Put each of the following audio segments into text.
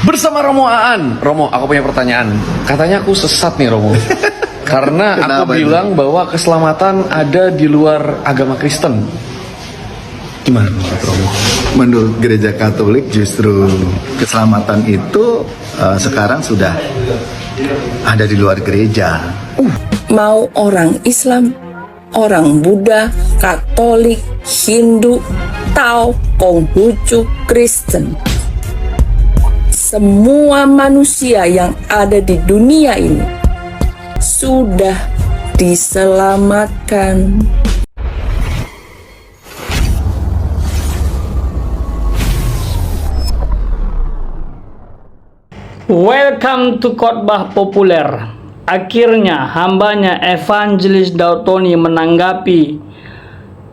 Bersama Romo Aan. Romo, aku punya pertanyaan. Katanya aku sesat nih, Romo. Karena aku bilang bahwa keselamatan ada di luar agama Kristen. Gimana menurut Romo? Menurut gereja Katolik justru keselamatan itu sekarang sudah ada di luar gereja. Mau orang Islam, orang Buddha, Katolik, Hindu, Tao, Konghucu, Kristen. Semua manusia yang ada di dunia ini sudah diselamatkan. Welcome to Khotbah Populer. Akhirnya hambanya Evangelis Daud Tony menanggapi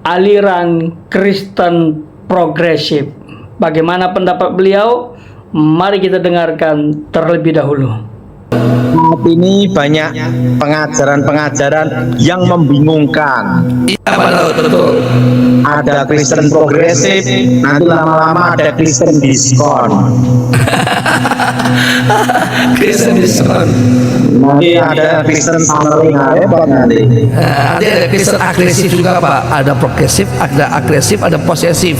aliran Kristen progresif. Bagaimana pendapat beliau? Mari kita dengarkan terlebih dahulu. Saat ini banyak pengajaran-pengajaran yang membingungkan. Iya betul. Ada Kristen progresif, nanti lama-lama ada Kristen diskon. Kristen diskon. Nanti ada Kristen summering, repot nanti. Nanti ada Kristen agresif juga Pak. Ada progresif, ada agresif, ada posesif.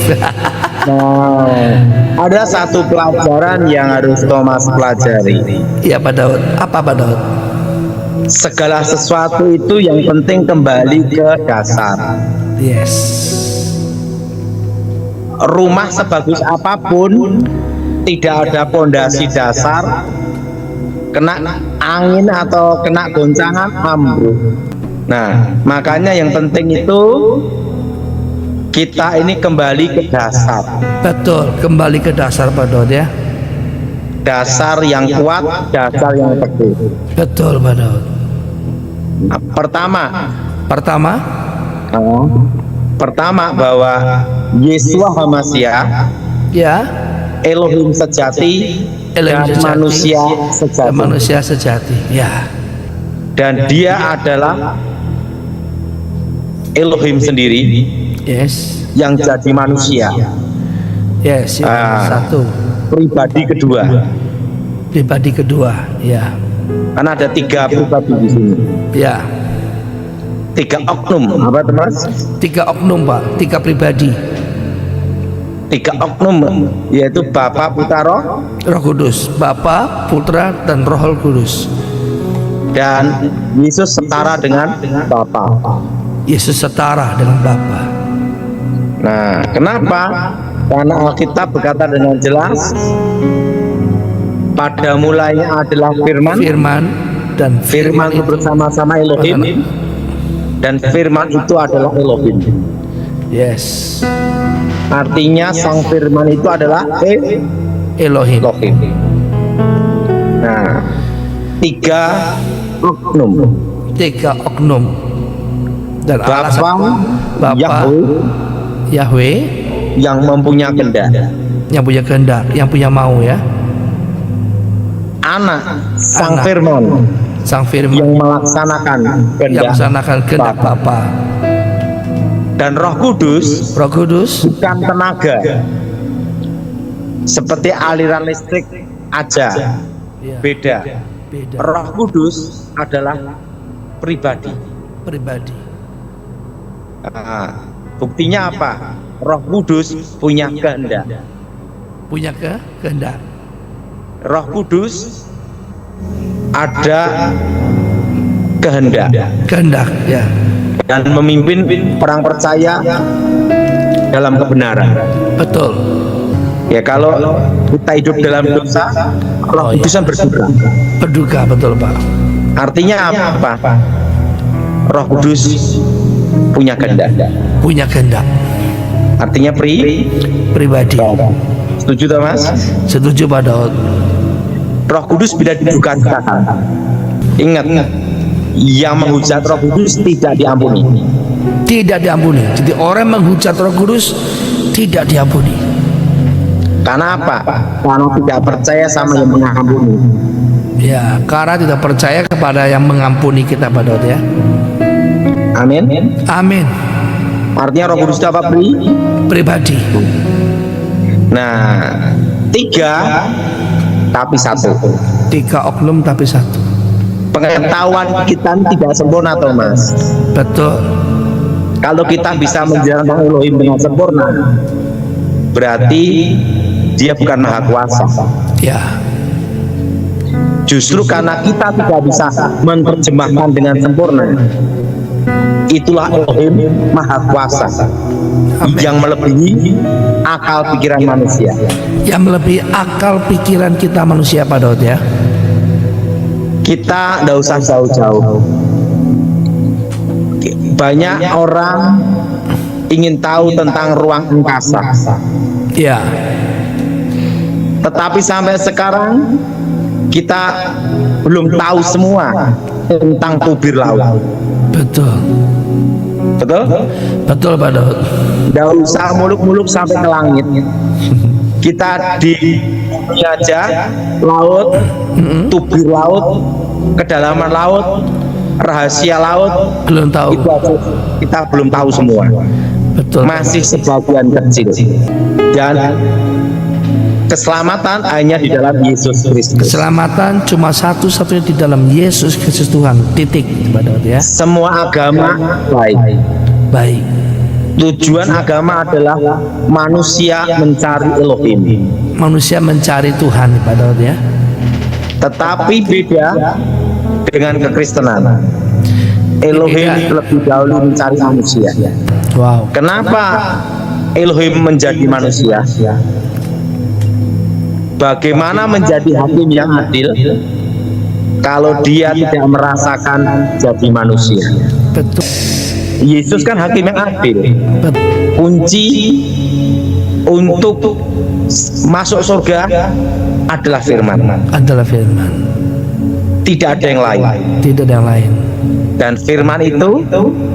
Nah, ada satu pelajaran yang harus Thomas pelajari. Iya Pak Daud. Apa Pak Daud? Segala sesuatu itu yang penting kembali ke dasar. Yes. Rumah sebagus apapun tidak ada pondasi dasar, kena angin atau kena goncangan ambruk. Nah, makanya yang penting itu kita ini kembali ke dasar. Betul, kembali ke dasar Pak Daud ya. Dasar yang kuat, dasar yang teguh. Betul Pak Daud. Nah, pertama bahwa Yeshua HaMashiach, Ya. Elohim sejati, Elohim dan sejati, manusia sejati. Manusia sejati. Ya. Dan dia adalah Elohim sendiri Yes. yang jadi manusia. Yes. Satu. Pribadi kedua. Pribadi kedua. Ya. Karena ada 3 pribadi di sini. Ya. 3 oknum. Apa Mas? 3 oknum Pak. 3 pribadi. 3 oknum, yaitu Bapa, Putra, Roh, Roh Kudus, Bapa, Putra, dan Roh Kudus. dan Yesus setara dengan Bapa. Yesus setara dengan Bapa. Nah, kenapa? Karena Alkitab berkata dengan jelas, pada mulanya adalah firman, Firman dan firman itu bersama-sama Elohim, dan firman itu adalah Elohim. Yes. Artinya sang firman itu adalah Elohim. Elohim. Nah, 3 oknum. 3 oknum. Dan Bapa, Bapa, Yahweh yang mempunyai kehendak. yang punya kehendak, yang punya mau ya. Anak, sang Anak. firman Sang firman yang melaksanakan yang kehendak melaksanakan kehendak Bapa. Dan Roh Kudus Roh Kudus bukan tenaga seperti aliran listrik aja, ya, beda. beda. Roh Kudus adalah pribadi. Pribadi. Nah, buktinya apa? Roh Kudus punya kehendak. Punya kehendak. Roh Kudus ada kehendak Kehendak ya. dan memimpin orang percaya dalam kebenaran. Betul. Ya, kalau kita hidup dalam dosa, Roh Kudus kan berduka. Berduka betul Pak. Artinya apa? Roh Kudus punya kehendak. Punya kehendak. Artinya Pribadi. Setuju tak Mas? Setuju Pak Daud. Roh Kudus bila diduka-dukakan. Ingat, yang menghujat Roh Kudus tidak diampuni. Tidak diampuni. Jadi orang menghujat Roh Kudus tidak diampuni. Karena apa? Karena tidak percaya sama yang mengampuni. Ya, karena tidak percaya kepada yang mengampuni kita Pak Daud ya. Amin. Amin. Artinya Roh Kudus itu apa? Pribadi. Nah, 3 tapi satu. 3 oknum tapi satu. Pengetahuan kita tidak sempurna, Thomas. Betul. Kalau kita bisa menjalankan Elohim dengan sempurna, berarti dia bukan maha kuasa. Ya. Justru karena kita tidak bisa menerjemahkan dengan sempurna, itulah Elohim maha kuasa. Amin. Yang melebihi akal pikiran manusia. Yang melebihi akal pikiran kita manusia, Pak Daud ya. Kita tidak usah jauh-jauh. Banyak orang ingin tahu tentang ruang angkasa, Ya. tetapi sampai sekarang kita belum tahu semua tentang tubir laut. Betul. Betul? Betul, Pak Daud. Tidak usah muluk-muluk sampai ke langit. Kita di bumi aja, laut, tubir laut, kedalaman laut, rahasia laut, Belum tahu. itu aja kita belum tahu semua. Betul. Masih sebagian kecil. Dan keselamatan hanya di dalam Yesus Kristus. Keselamatan cuma satu-satunya di dalam Yesus Kristus Tuhan. Titik, Pak Daud ya. Semua agama baik. Baik. Tujuan agama adalah manusia mencari Elohim. Manusia mencari Tuhan, Pak Daud ya. Tetapi beda dengan kekristenan. Elohim lebih dahulu mencari manusia. Wow. Kenapa Elohim menjadi manusia? Bagaimana menjadi hakim yang adil kalau dia tidak merasakan jadi manusia? Betul. Yesus kan hakim yang adil. Betul. Kunci untuk masuk surga adalah firman. Adalah firman. Tidak ada yang lain. Tidak ada yang lain. Dan firman itu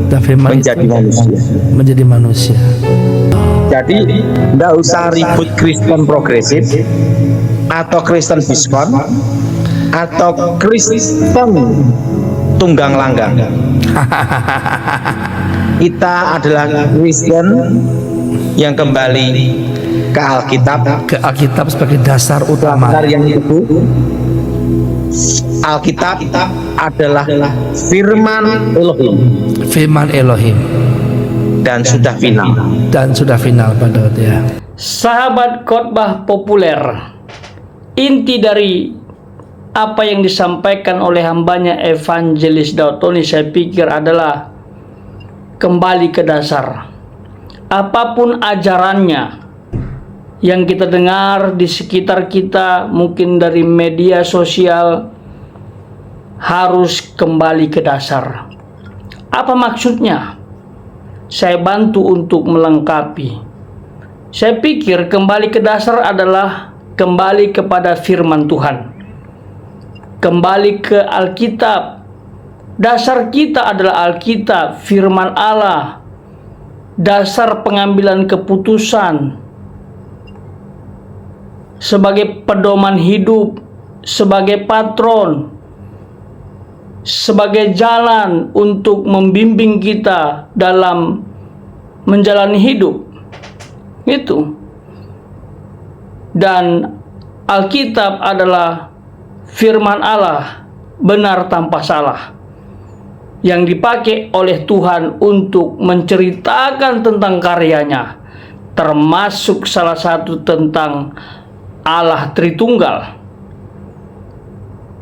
Dan firman menjadi itu manusia. menjadi manusia. Jadi tidak usah ribut Kristen progresif atau Kristen diskon atau Kristen tunggang langgang. Kita adalah Kristen yang kembali ke Alkitab, Ke Alkitab sebagai dasar utama. dasar yang teguh. Alkitab adalah firman Elohim Firman Elohim. dan sudah final. Dan sudah final, Pak Daud ya. Sahabat khotbah populer, inti dari apa yang disampaikan oleh hambanya Evangelis Daud Tony saya pikir adalah kembali ke dasar. Apapun ajarannya yang kita dengar di sekitar kita, mungkin dari media sosial, harus kembali ke dasar. Apa maksudnya? Saya bantu untuk melengkapi. Saya pikir kembali ke dasar adalah kembali kepada firman Tuhan. Kembali ke Alkitab. Dasar kita adalah Alkitab, firman Allah. Dasar pengambilan keputusan sebagai pedoman hidup, sebagai patron, sebagai jalan untuk membimbing kita dalam menjalani hidup. Itu. Dan Alkitab adalah firman Allah, benar tanpa salah, yang dipakai oleh Tuhan untuk menceritakan tentang karyanya, termasuk salah satu tentang Allah Tritunggal,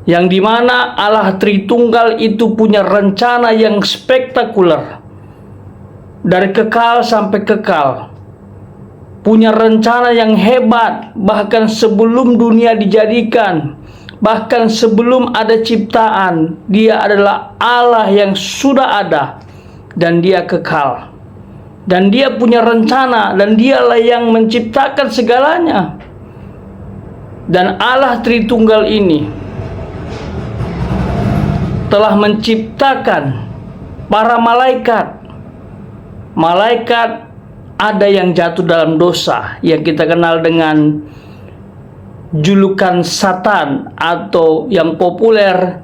yang dimana Allah Tritunggal itu punya rencana yang spektakuler dari kekal sampai kekal, punya rencana yang hebat bahkan sebelum dunia dijadikan, bahkan sebelum ada ciptaan. Dia adalah Allah yang sudah ada dan dia kekal, dan dia punya rencana, dan dialah yang menciptakan segalanya. Dan Allah Tritunggal ini telah menciptakan para malaikat. Malaikat ada yang jatuh dalam dosa, yang kita kenal dengan julukan Satan, atau yang populer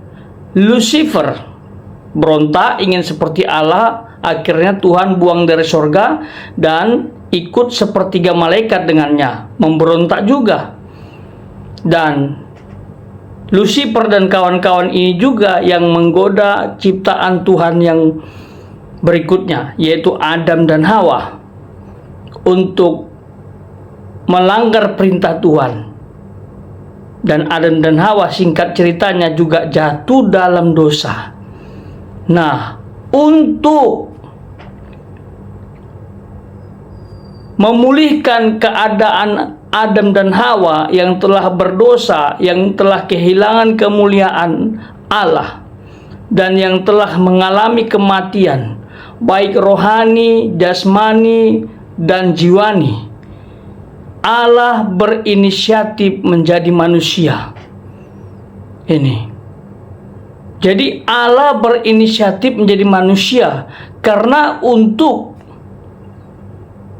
Lucifer. Berontak ingin seperti Allah, akhirnya Tuhan buang dari sorga dan ikut sepertiga malaikat dengannya, memberontak juga. Dan Lucifer dan kawan-kawan ini juga yang menggoda ciptaan Tuhan yang berikutnya, yaitu Adam dan Hawa, untuk melanggar perintah Tuhan. Dan Adam dan Hawa, singkat ceritanya, juga jatuh dalam dosa. Nah, untuk memulihkan keadaan Adam dan Hawa yang telah berdosa, yang telah kehilangan kemuliaan Allah, dan yang telah mengalami kematian, baik rohani, jasmani, dan jiwani, Allah berinisiatif menjadi manusia. Ini. Jadi Allah berinisiatif menjadi manusia karena untuk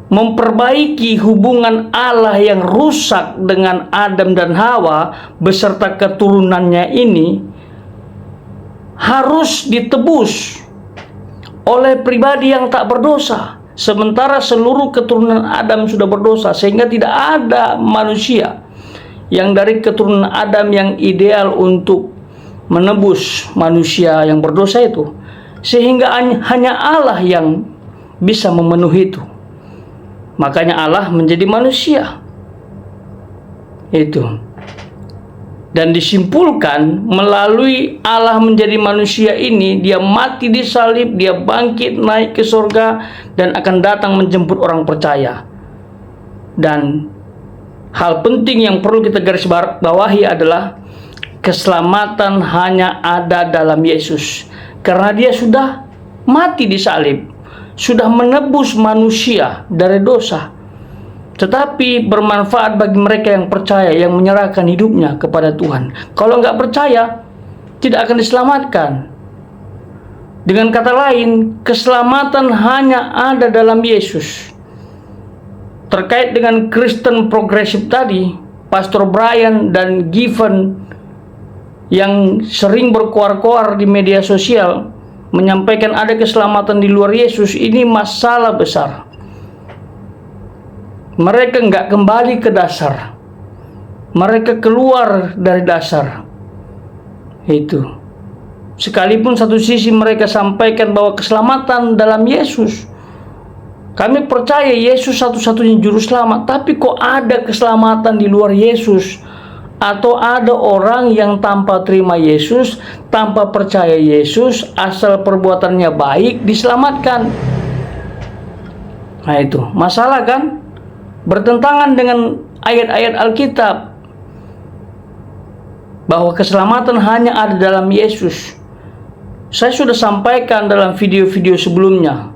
memperbaiki hubungan Allah yang rusak dengan Adam dan Hawa beserta keturunannya ini harus ditebus oleh pribadi yang tak berdosa. Sementara seluruh keturunan Adam sudah berdosa, sehingga tidak ada manusia yang dari keturunan Adam yang ideal untuk menebus manusia yang berdosa itu. Sehingga hanya Allah yang bisa memenuhi itu. Makanya Allah menjadi manusia. Itu. Dan disimpulkan melalui Allah menjadi manusia ini, dia mati di salib, dia bangkit naik ke surga, dan akan datang menjemput orang percaya. Dan hal penting yang perlu kita garis bawahi adalah keselamatan hanya ada dalam Yesus. Karena dia sudah mati di salib, sudah menebus manusia dari dosa. Tetapi bermanfaat bagi mereka yang percaya, yang menyerahkan hidupnya kepada Tuhan. Kalau nggak percaya, tidak akan diselamatkan. Dengan kata lain, keselamatan hanya ada dalam Yesus. Terkait dengan Kristen progresif tadi, Pastor Brian dan Given yang sering berkoar-koar di media sosial menyampaikan ada keselamatan di luar Yesus, ini masalah besar. Mereka nggak kembali ke dasar. Mereka keluar dari dasar. Itu. Sekalipun satu sisi mereka sampaikan bahwa keselamatan dalam Yesus. Kami percaya Yesus satu-satunya juru selamat. Tapi kok ada keselamatan di luar Yesus? Atau ada orang yang tanpa terima Yesus, tanpa percaya Yesus, asal perbuatannya baik, diselamatkan. Nah itu, masalah kan? Bertentangan dengan ayat-ayat Alkitab bahwa keselamatan hanya ada dalam Yesus. Saya sudah sampaikan dalam video-video sebelumnya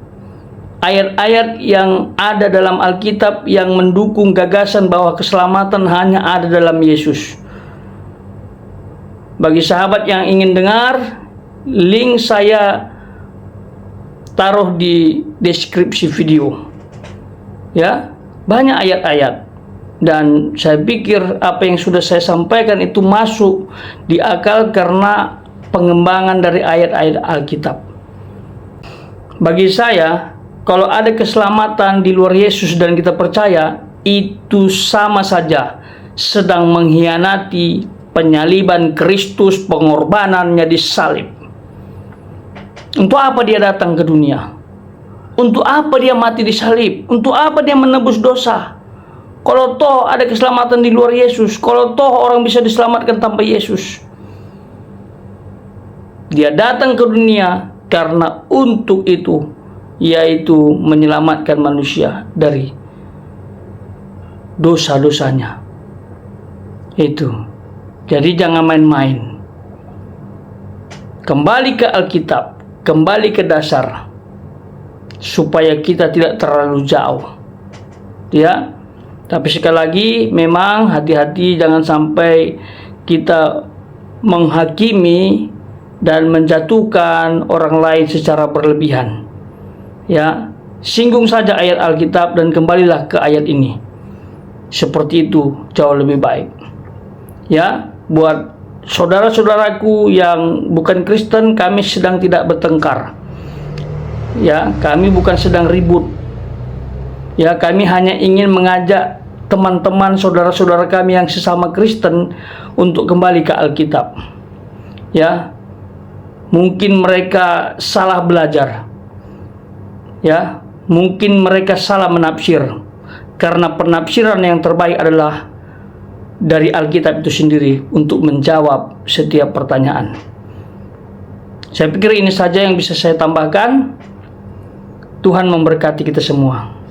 ayat-ayat yang ada dalam Alkitab yang mendukung gagasan bahwa keselamatan hanya ada dalam Yesus. Bagi sahabat yang ingin dengar, link saya taruh di deskripsi video. Ya, banyak ayat-ayat, dan saya pikir apa yang sudah saya sampaikan itu masuk di akal karena pengembangan dari ayat-ayat Alkitab. Bagi saya, kalau ada keselamatan di luar Yesus dan kita percaya, itu sama saja sedang mengkhianati penyaliban Kristus, pengorbanannya di salib. Untuk apa dia datang ke dunia? Untuk apa dia mati di salib? Untuk apa dia menebus dosa? Kalau toh ada keselamatan di luar Yesus, kalau toh orang bisa diselamatkan tanpa Yesus. Dia datang ke dunia karena untuk itu, yaitu menyelamatkan manusia dari dosa-dosanya. Itu. Jadi jangan main-main. Kembali ke Alkitab, kembali ke dasar, supaya kita tidak terlalu jauh. Ya. Tapi sekali lagi, memang hati-hati jangan sampai kita menghakimi dan menjatuhkan orang lain secara berlebihan. Ya, singgung saja ayat Alkitab dan kembalilah ke ayat ini. Seperti itu jauh lebih baik. Ya, buat saudara-saudaraku yang bukan Kristen, kami sedang tidak bertengkar. Ya, kami bukan sedang ribut. Ya, kami hanya ingin mengajak teman-teman saudara-saudara kami yang sesama Kristen untuk kembali ke Alkitab. Ya, mungkin mereka salah belajar. Ya, mungkin mereka salah menafsir. Karena penafsiran yang terbaik adalah dari Alkitab itu sendiri untuk menjawab setiap pertanyaan. Saya pikir ini saja yang bisa saya tambahkan. Tuhan memberkati kita semua.